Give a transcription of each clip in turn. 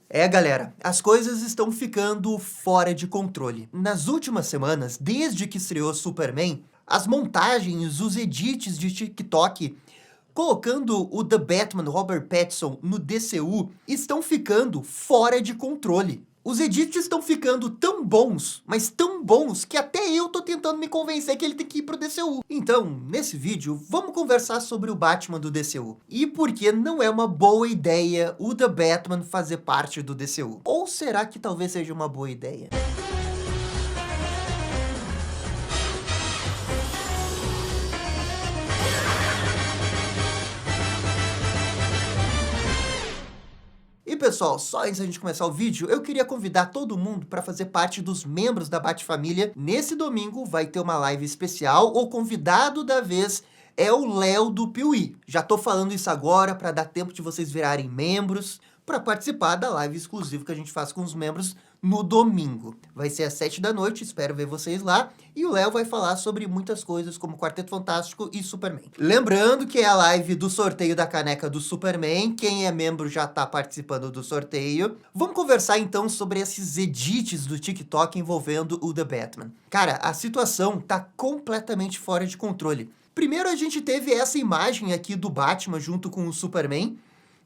É, galera, as coisas estão ficando fora de controle. Nas últimas semanas, desde que estreou Superman, as montagens, os edits de TikTok colocando o The Batman, Robert Pattinson, no DCU, estão ficando fora de controle. Os edits estão ficando tão bons, mas tão bons, que até eu tô tentando me convencer que ele tem que ir pro DCU. Então, nesse vídeo, vamos conversar sobre o Batman do DCU. E por que não é uma boa ideia o The Batman fazer parte do DCU. Ou será que talvez seja uma boa ideia? E pessoal, só antes da gente começar o vídeo, eu queria convidar todo mundo para fazer parte dos membros da Batfamília. Nesse domingo vai ter uma live especial, o convidado da vez é o Léo do Piuí. Já tô falando isso agora para dar tempo de vocês virarem membros, para participar da live exclusiva que a gente faz com os membros no domingo. Vai ser às 7 da noite, espero ver vocês lá. E o Léo vai falar sobre muitas coisas, como Quarteto Fantástico e Superman. Lembrando que é a live do sorteio da caneca do Superman. Quem é membro já tá participando do sorteio. Vamos conversar então sobre esses edits do TikTok envolvendo o The Batman. Cara, a situação tá completamente fora de controle. Primeiro a gente teve essa imagem aqui do Batman junto com o Superman,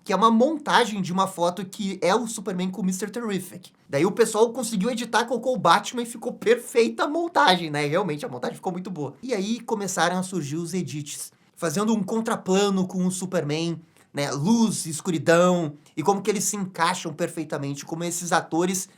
que é uma montagem de uma foto que é o Superman com o Mr. Terrific. Daí o pessoal conseguiu editar, colocou o Batman e ficou perfeita a montagem, né? Realmente, a montagem ficou muito boa. E aí começaram a surgir os edits, fazendo um contraplano com o Superman, né? Luz, escuridão, e como que eles se encaixam perfeitamente, como esses atores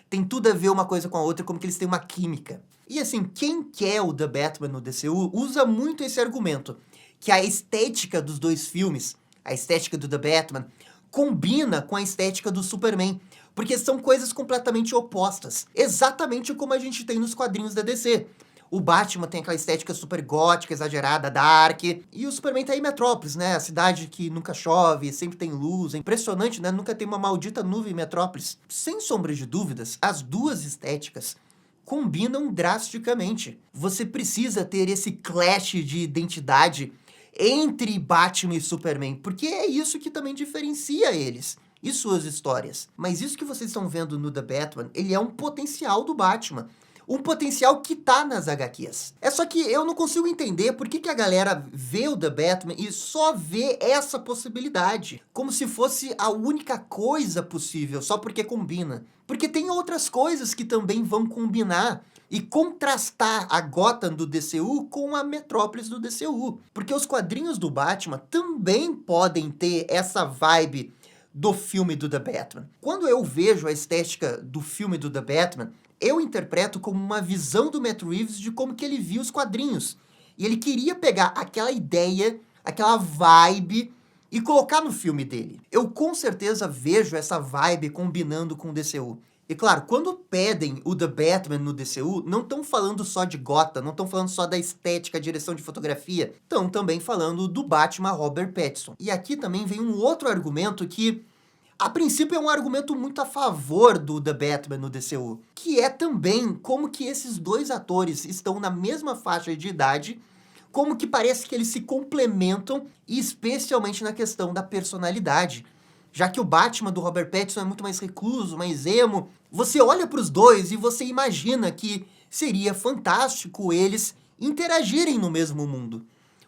têm tudo a ver uma coisa com a outra, como que eles têm uma química. E assim, quem quer o The Batman no DCU usa muito esse argumento, que a estética dos dois filmes, a estética do The Batman, combina com a estética do Superman, porque são coisas completamente opostas, exatamente como a gente tem nos quadrinhos da DC. O Batman tem aquela estética super gótica, exagerada, dark, e o Superman tá em Metrópolis, né? A cidade que nunca chove, sempre tem luz, é impressionante, né? Nunca tem uma maldita nuvem em Metrópolis. Sem sombra de dúvidas, as duas estéticas combinam drasticamente. Você precisa ter esse clash de identidade entre Batman e Superman, porque é isso que também diferencia eles e suas histórias. Mas isso que vocês estão vendo no The Batman, ele é um potencial do Batman. Um potencial que tá nas HQs. É só que eu não consigo entender por que a galera vê o The Batman e só vê essa possibilidade. Como se fosse a única coisa possível, só porque combina. Porque tem outras coisas que também vão combinar e contrastar a Gotham do DCU com a Metrópolis do DCU. Porque os quadrinhos do Batman também podem ter essa vibe do filme do The Batman. Quando eu vejo a estética do filme do The Batman, eu interpreto como uma visão do Matt Reeves de como que ele viu os quadrinhos. E ele queria pegar aquela ideia, aquela vibe e colocar no filme dele. Eu com certeza vejo essa vibe combinando com o DCU. E claro, quando pedem o The Batman no DCU, não estão falando só de Gotham, não estão falando só da estética, direção de fotografia, estão também falando do Batman Robert Pattinson. E aqui também vem um outro argumento que, a princípio, é um argumento muito a favor do The Batman no DCU, que é também como que esses dois atores estão na mesma faixa de idade, como que parece que eles se complementam, e especialmente na questão da personalidade. Já que o Batman do Robert Pattinson é muito mais recluso, mais emo, você olha para os dois e você imagina que seria fantástico eles interagirem no mesmo mundo.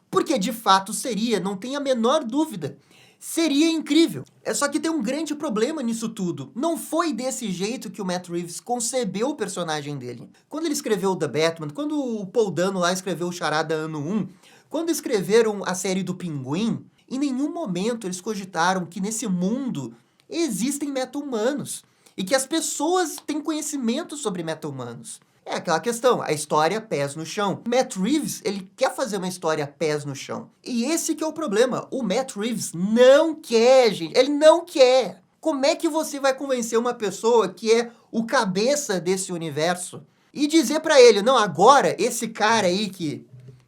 Porque de fato seria, não tem a menor dúvida. Seria incrível. É só que tem um grande problema nisso tudo. Não foi desse jeito que o Matt Reeves concebeu o personagem dele. Quando ele escreveu o The Batman, quando o Paul Dano lá escreveu o Charada Ano 1, quando escreveram a série do Pinguim, em nenhum momento eles cogitaram que nesse mundo existem meta-humanos e que as pessoas têm conhecimento sobre meta-humanos. É aquela questão, a história pés no chão. Matt Reeves, ele quer fazer uma história pés no chão. E esse que é o problema. O Matt Reeves não quer, gente. Ele não quer. Como é que você vai convencer uma pessoa que é o cabeça desse universo e dizer pra ele, não, agora esse cara aí que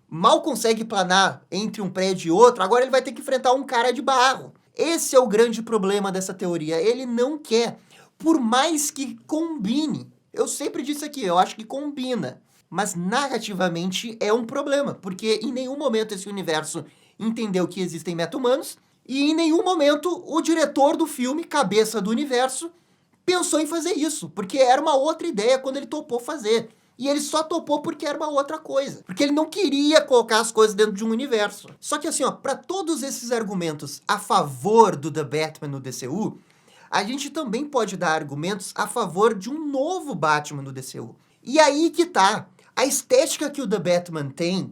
mal consegue planar entre um prédio e outro, agora ele vai ter que enfrentar um cara de barro. Esse é o grande problema dessa teoria. Ele não quer. Por mais que combine. Eu sempre disse aqui, eu acho que combina. Mas narrativamente é um problema, porque em nenhum momento esse universo entendeu que existem meta-humanos, e em nenhum momento o diretor do filme, cabeça do universo, pensou em fazer isso, porque era uma outra ideia quando ele topou fazer. E ele só topou porque era uma outra coisa. Porque ele não queria colocar as coisas dentro de um universo. Só que assim, ó, para todos esses argumentos a favor do The Batman no DCU, a gente também pode dar argumentos a favor de um novo Batman no DCU. E aí que tá. A estética que o The Batman tem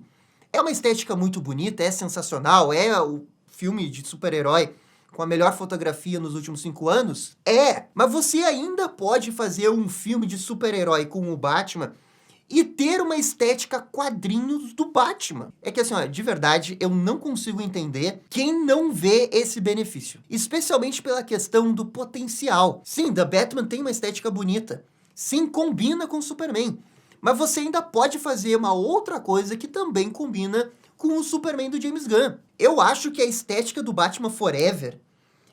é uma estética muito bonita, é sensacional, é o filme de super-herói com a melhor fotografia nos últimos 5 anos? É, mas você ainda pode fazer um filme de super-herói com o Batman e ter uma estética quadrinhos do Batman. É que assim, ó, de verdade, eu não consigo entender quem não vê esse benefício. Especialmente pela questão do potencial. Sim, The Batman tem uma estética bonita. Sim, combina com o Superman. Mas você ainda pode fazer uma outra coisa que também combina com o Superman do James Gunn. Eu acho que a estética do Batman Forever,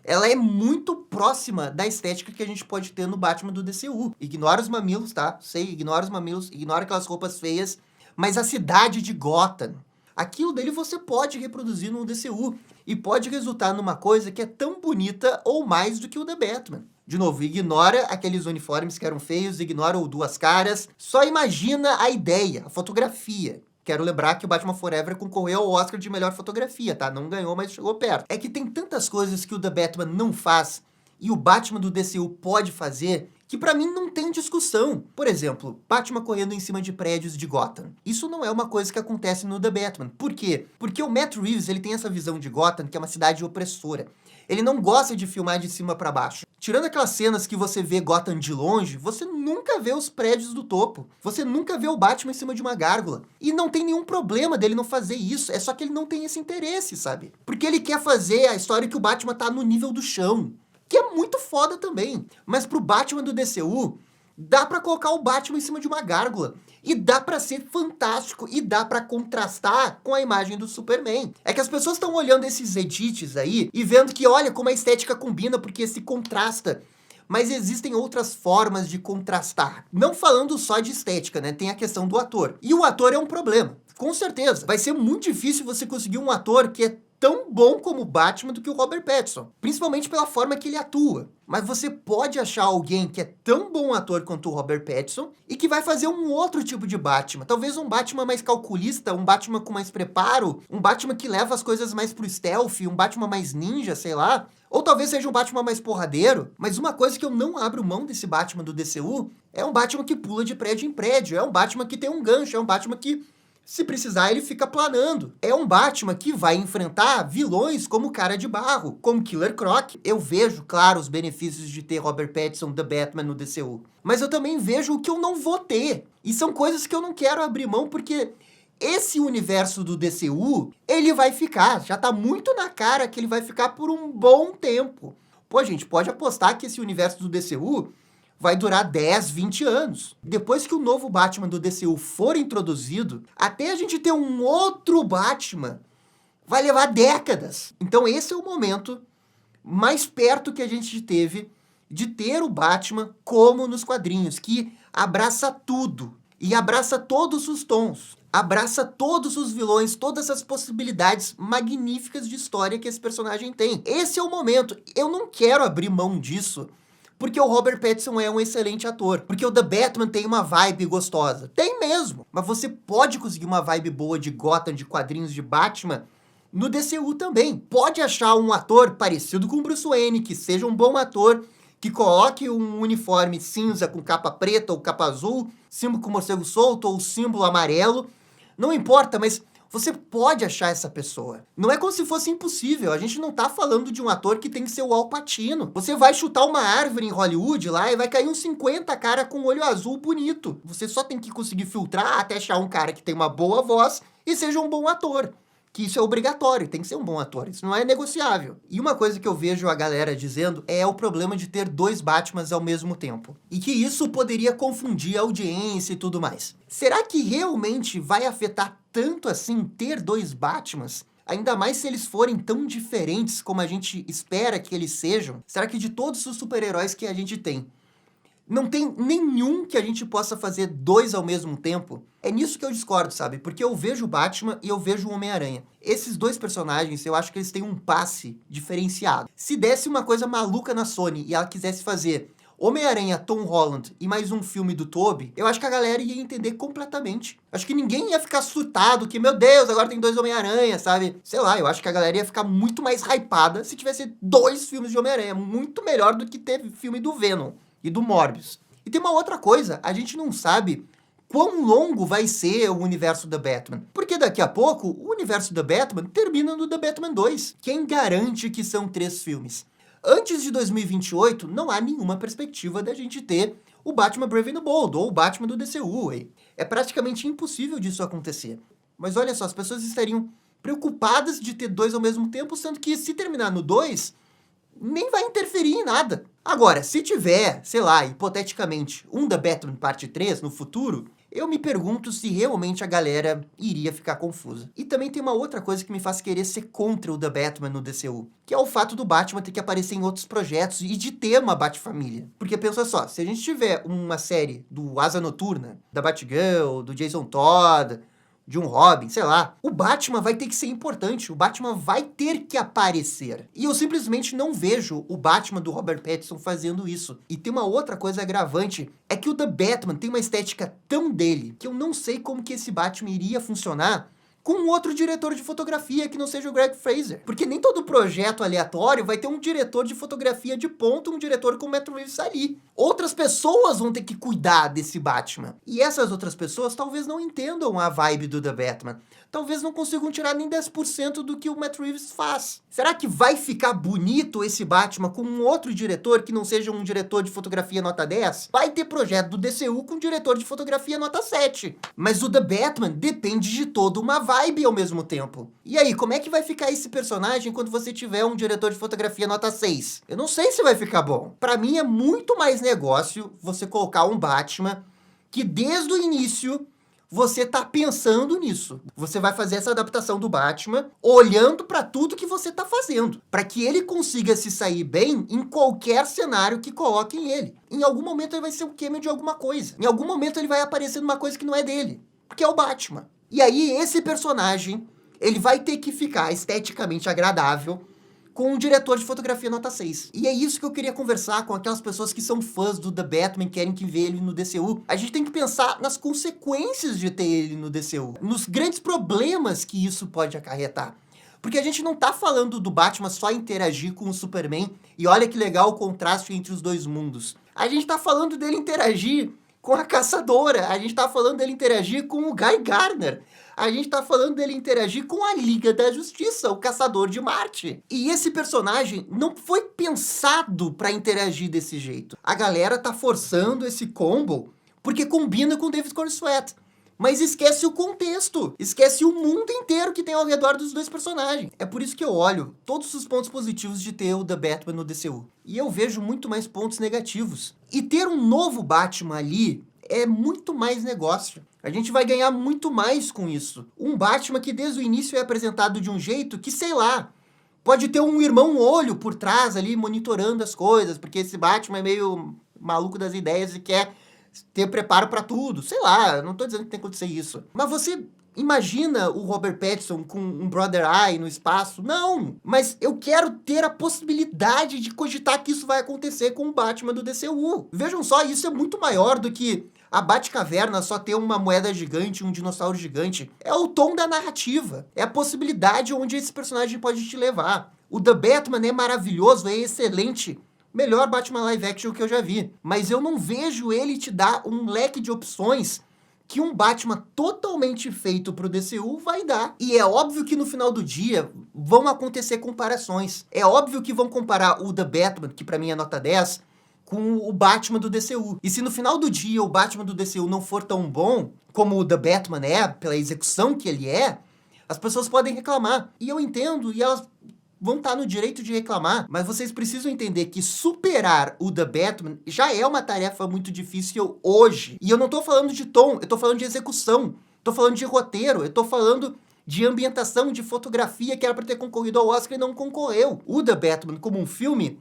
ela é muito próxima da estética que a gente pode ter no Batman do DCU. Ignora os mamilos, tá? Sei, ignora os mamilos, ignora aquelas roupas feias, mas a cidade de Gotham, aquilo dele você pode reproduzir no DCU e pode resultar numa coisa que é tão bonita ou mais do que o The Batman. De novo, ignora aqueles uniformes que eram feios, ignora o Duas Caras, só imagina a ideia, a fotografia. Quero lembrar que o Batman Forever concorreu ao Oscar de melhor fotografia, tá? Não ganhou, mas chegou perto. É que tem tantas coisas que o The Batman não faz e o Batman do DCU pode fazer que pra mim não tem discussão. Por exemplo, Batman correndo em cima de prédios de Gotham. Isso não é uma coisa que acontece no The Batman. Por quê? Porque o Matt Reeves, ele tem essa visão de Gotham, que é uma cidade opressora. Ele não gosta de filmar de cima pra baixo. Tirando aquelas cenas que você vê Gotham de longe, você nunca vê os prédios do topo. Você nunca vê o Batman em cima de uma gárgula. E não tem nenhum problema dele não fazer isso. É só que ele não tem esse interesse, sabe? Porque ele quer fazer a história que o Batman tá no nível do chão. Que é muito foda também. Mas pro Batman do DCU, dá pra colocar o Batman em cima de uma gárgula. E dá pra ser fantástico. E dá pra contrastar com a imagem do Superman. É que as pessoas estão olhando esses edits aí e vendo que, olha, como a estética combina, porque se contrasta. Mas existem outras formas de contrastar. Não falando só de estética, né? Tem a questão do ator. E o ator é um problema. Com certeza. Vai ser muito difícil você conseguir um ator que é tão bom como o Batman do que o Robert Pattinson. Principalmente pela forma que ele atua. Mas você pode achar alguém que é tão bom ator quanto o Robert Pattinson e que vai fazer um outro tipo de Batman. Talvez um Batman mais calculista, um Batman com mais preparo, um Batman que leva as coisas mais pro stealth, um Batman mais ninja, sei lá. Ou talvez seja um Batman mais porradeiro. Mas uma coisa que eu não abro mão desse Batman do DCU é um Batman que pula de prédio em prédio. É um Batman que tem um gancho, é um Batman que, se precisar, ele fica planando. É um Batman que vai enfrentar vilões como Cara de Barro, como Killer Croc. Eu vejo, claro, os benefícios de ter Robert Pattinson, The Batman, no DCU. Mas eu também vejo o que eu não vou ter. E são coisas que eu não quero abrir mão, porque esse universo do DCU, ele vai ficar. Já tá muito na cara que ele vai ficar por um bom tempo. Pô, gente, pode apostar que esse universo do DCU vai durar 10, 20 anos. Depois que o novo Batman do DCU for introduzido, até a gente ter um outro Batman, vai levar décadas. Então esse é o momento mais perto que a gente teve de ter o Batman como nos quadrinhos, que abraça tudo e abraça todos os tons. Abraça todos os vilões, todas as possibilidades magníficas de história que esse personagem tem. Esse é o momento. Eu não quero abrir mão disso porque o Robert Pattinson é um excelente ator. Porque o The Batman tem uma vibe gostosa. Tem mesmo. Mas você pode conseguir uma vibe boa de Gotham, de quadrinhos de Batman, no DCU também. Pode achar um ator parecido com o Bruce Wayne, que seja um bom ator, que coloque um uniforme cinza com capa preta ou capa azul, símbolo com morcego solto ou símbolo amarelo. Não importa, mas você pode achar essa pessoa. Não é como se fosse impossível. A gente não tá falando de um ator que tem que ser o Al Pacino. Você vai chutar uma árvore em Hollywood lá e vai cair uns 50 cara com olho azul bonito. Você só tem que conseguir filtrar até achar um cara que tem uma boa voz e seja um bom ator. Que isso é obrigatório, tem que ser um bom ator, isso não é negociável. E uma coisa que eu vejo a galera dizendo é o problema de ter 2 Batmans ao mesmo tempo. E que isso poderia confundir a audiência e tudo mais. Será que realmente vai afetar tanto assim ter 2 Batmans? Ainda mais se eles forem tão diferentes como a gente espera que eles sejam? Será que de todos os super-heróis que a gente tem, não tem nenhum que a gente possa fazer 2 ao mesmo tempo? É nisso que eu discordo, sabe? Porque eu vejo o Batman e eu vejo o Homem-Aranha. Esses 2 personagens, eu acho que eles têm um passe diferenciado. Se desse uma coisa maluca na Sony e ela quisesse fazer Homem-Aranha, Tom Holland e mais um filme do Tobey, eu acho que a galera ia entender completamente. Acho que ninguém ia ficar surtado que, meu Deus, agora tem 2 Homem-Aranha, sabe? Sei lá, eu acho que a galera ia ficar muito mais hypada se tivesse 2 filmes de Homem-Aranha. Muito melhor do que ter filme do Venom e do Morbius. E tem uma outra coisa, a gente não sabe quão longo vai ser o universo da Batman. Porque daqui a pouco, o universo da Batman termina no The Batman 2. Quem garante que são 3 filmes? Antes de 2028, não há nenhuma perspectiva da gente ter o Batman Brave and the Bold, ou o Batman do DCU. É praticamente impossível disso acontecer. Mas olha só, as pessoas estariam preocupadas de ter 2 ao mesmo tempo, sendo que se terminar no 2, nem vai interferir em nada. Agora, se tiver, sei lá, hipoteticamente, um The Batman parte 3 no futuro, eu me pergunto se realmente a galera iria ficar confusa. E também tem uma outra coisa que me faz querer ser contra o The Batman no DCU, que é o fato do Batman ter que aparecer em outros projetos e de ter uma Batfamília. Porque pensa só, se a gente tiver uma série do Asa Noturna, da Batgirl, do Jason Todd, de um Robin, sei lá, o Batman vai ter que ser importante, o Batman vai ter que aparecer. E eu simplesmente não vejo o Batman do Robert Pattinson fazendo isso. E tem uma outra coisa agravante, é que o The Batman tem uma estética tão dele, que eu não sei como que esse Batman iria funcionar com um outro diretor de fotografia que não seja o Greg Fraser. Porque nem todo projeto aleatório vai ter um diretor de fotografia de ponta, um diretor como o Matt Reeves ali. Outras pessoas vão ter que cuidar desse Batman. E essas outras pessoas talvez não entendam a vibe do The Batman. Talvez não consigam tirar nem 10% do que o Matt Reeves faz. Será que vai ficar bonito esse Batman com um outro diretor que não seja um diretor de fotografia nota 10? Vai ter projeto do DCU com um diretor de fotografia nota 7. Mas o The Batman depende de toda uma vibe ao mesmo tempo. E aí, como é que vai ficar esse personagem quando você tiver um diretor de fotografia nota 6? Eu não sei se vai ficar bom. Pra mim é muito mais negócio você colocar um Batman que desde o início você tá pensando nisso. Você vai fazer essa adaptação do Batman olhando pra tudo que você tá fazendo, pra que ele consiga se sair bem em qualquer cenário que coloquem ele. Em algum momento ele vai ser um cameo de alguma coisa. Em algum momento ele vai aparecer numa coisa que não é dele, porque é o Batman. E aí esse personagem, ele vai ter que ficar esteticamente agradável com um diretor de fotografia nota 6. E é isso que eu queria conversar com aquelas pessoas que são fãs do The Batman e querem que vê ele no DCU. A gente tem que pensar nas consequências de ter ele no DCU, nos grandes problemas que isso pode acarretar. Porque a gente não tá falando do Batman só interagir com o Superman, e olha que legal o contraste entre os dois mundos. A gente tá falando dele interagir com a Caçadora, a gente tá falando dele interagir com o Guy Gardner, a gente tá falando dele interagir com a Liga da Justiça, o Caçador de Marte. E esse personagem não foi pensado pra interagir desse jeito. A galera tá forçando esse combo porque combina com David Corenswet. Mas esquece o contexto, esquece o mundo inteiro que tem ao redor dos dois personagens. É por isso que eu olho todos os pontos positivos de ter o The Batman no DCU. E eu vejo muito mais pontos negativos. E ter um novo Batman ali é muito mais negócio. A gente vai ganhar muito mais com isso. Um Batman que desde o início é apresentado de um jeito que, sei lá, pode ter um irmão-olho por trás ali monitorando as coisas, porque esse Batman é meio maluco das ideias e quer ter preparo pra tudo. Sei lá, não tô dizendo que tem que acontecer isso. Mas você imagina o Robert Pattinson com um Brother Eye no espaço? Não! Mas eu quero ter a possibilidade de cogitar que isso vai acontecer com o Batman do DCU. Vejam só, isso é muito maior do que a Batcaverna só ter uma moeda gigante, um dinossauro gigante. É o tom da narrativa. É a possibilidade onde esse personagem pode te levar. O The Batman é maravilhoso, é excelente. Melhor Batman live action que eu já vi. Mas eu não vejo ele te dar um leque de opções que um Batman totalmente feito pro DCU vai dar. E é óbvio que no final do dia vão acontecer comparações. É óbvio que vão comparar o The Batman, que pra mim é nota 10, com o Batman do DCU. E se no final do dia o Batman do DCU não for tão bom como o The Batman é, pela execução que ele é, as pessoas podem reclamar. E eu entendo, e elas vão estar no direito de reclamar, mas vocês precisam entender que superar o The Batman já é uma tarefa muito difícil hoje. E eu não tô falando de tom, eu tô falando de execução, tô falando de roteiro, eu tô falando de ambientação, de fotografia, que era pra ter concorrido ao Oscar e não concorreu. O The Batman, como um filme,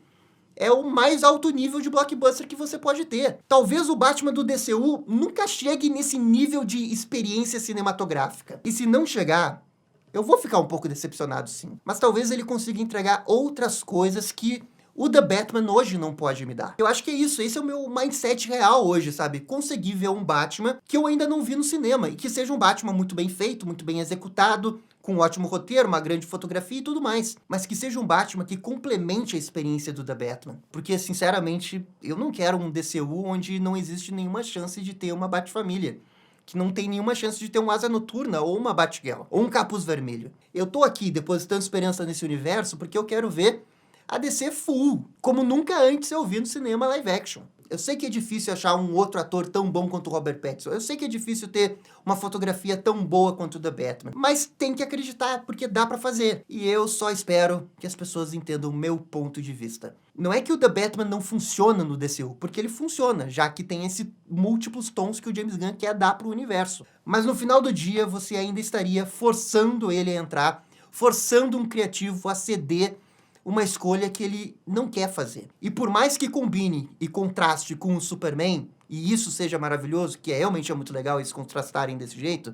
é o mais alto nível de blockbuster que você pode ter. Talvez o Batman do DCU nunca chegue nesse nível de experiência cinematográfica. E se não chegar, eu vou ficar um pouco decepcionado, sim. Mas talvez ele consiga entregar outras coisas que o The Batman hoje não pode me dar. Eu acho que é isso, esse é o meu mindset real hoje, sabe? Conseguir ver um Batman que eu ainda não vi no cinema, e que seja um Batman muito bem feito, muito bem executado, com um ótimo roteiro, uma grande fotografia e tudo mais. Mas que seja um Batman que complemente a experiência do The Batman. Porque, sinceramente, eu não quero um DCU onde não existe nenhuma chance de ter uma Batfamília. Que não tem nenhuma chance de ter um Asa Noturna, ou uma Batgirl, ou um Capuz Vermelho. Eu tô aqui depositando esperança nesse universo porque eu quero ver a DC full, como nunca antes eu vi no cinema live action. Eu sei que é difícil achar um outro ator tão bom quanto o Robert Pattinson. Eu sei que é difícil ter uma fotografia tão boa quanto o The Batman. Mas tem que acreditar, porque dá pra fazer. E eu só espero que as pessoas entendam o meu ponto de vista. Não é que o The Batman não funciona no DCU, porque ele funciona, já que tem esses múltiplos tons que o James Gunn quer dar pro universo. Mas no final do dia, você ainda estaria forçando ele a entrar, forçando um criativo a ceder uma escolha que ele não quer fazer. E por mais que combine e contraste com o Superman, e isso seja maravilhoso, que realmente é muito legal eles contrastarem desse jeito,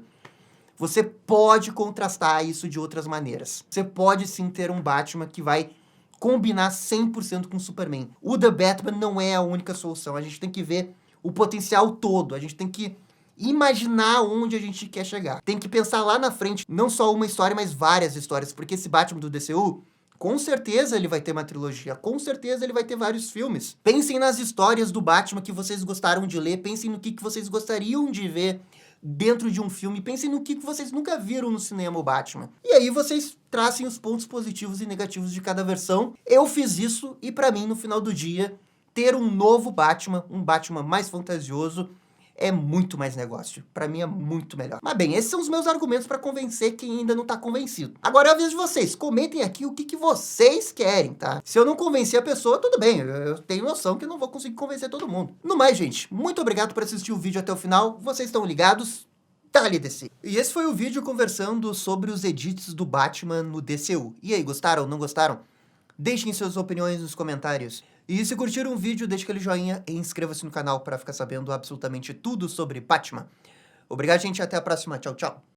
você pode contrastar isso de outras maneiras. Você pode sim ter um Batman que vai combinar 100% com o Superman. O The Batman não é a única solução, a gente tem que ver o potencial todo, a gente tem que imaginar onde a gente quer chegar. Tem que pensar lá na frente, não só uma história, mas várias histórias, porque esse Batman do DCU, com certeza ele vai ter uma trilogia, com certeza ele vai ter vários filmes. Pensem nas histórias do Batman que vocês gostaram de ler, pensem no que vocês gostariam de ver dentro de um filme, pensem no que vocês nunca viram no cinema o Batman. E aí vocês tracem os pontos positivos e negativos de cada versão. Eu fiz isso e pra mim, no final do dia, ter um novo Batman, um Batman mais fantasioso, é muito mais negócio. Pra mim é muito melhor. Mas bem, esses são os meus argumentos pra convencer quem ainda não tá convencido. Agora é a vez de vocês. Comentem aqui o que vocês querem, tá? Se eu não convencer a pessoa, tudo bem. Eu tenho noção que eu não vou conseguir convencer todo mundo. No mais, gente, muito obrigado por assistir o vídeo até o final. Vocês estão ligados? Dale DC. E esse foi o vídeo conversando sobre os edits do Batman no DCU. E aí, gostaram? Não gostaram? Deixem suas opiniões nos comentários. E se curtiram o vídeo, deixe aquele joinha e inscreva-se no canal para ficar sabendo absolutamente tudo sobre Batman. Obrigado, gente. Até a próxima. Tchau, tchau.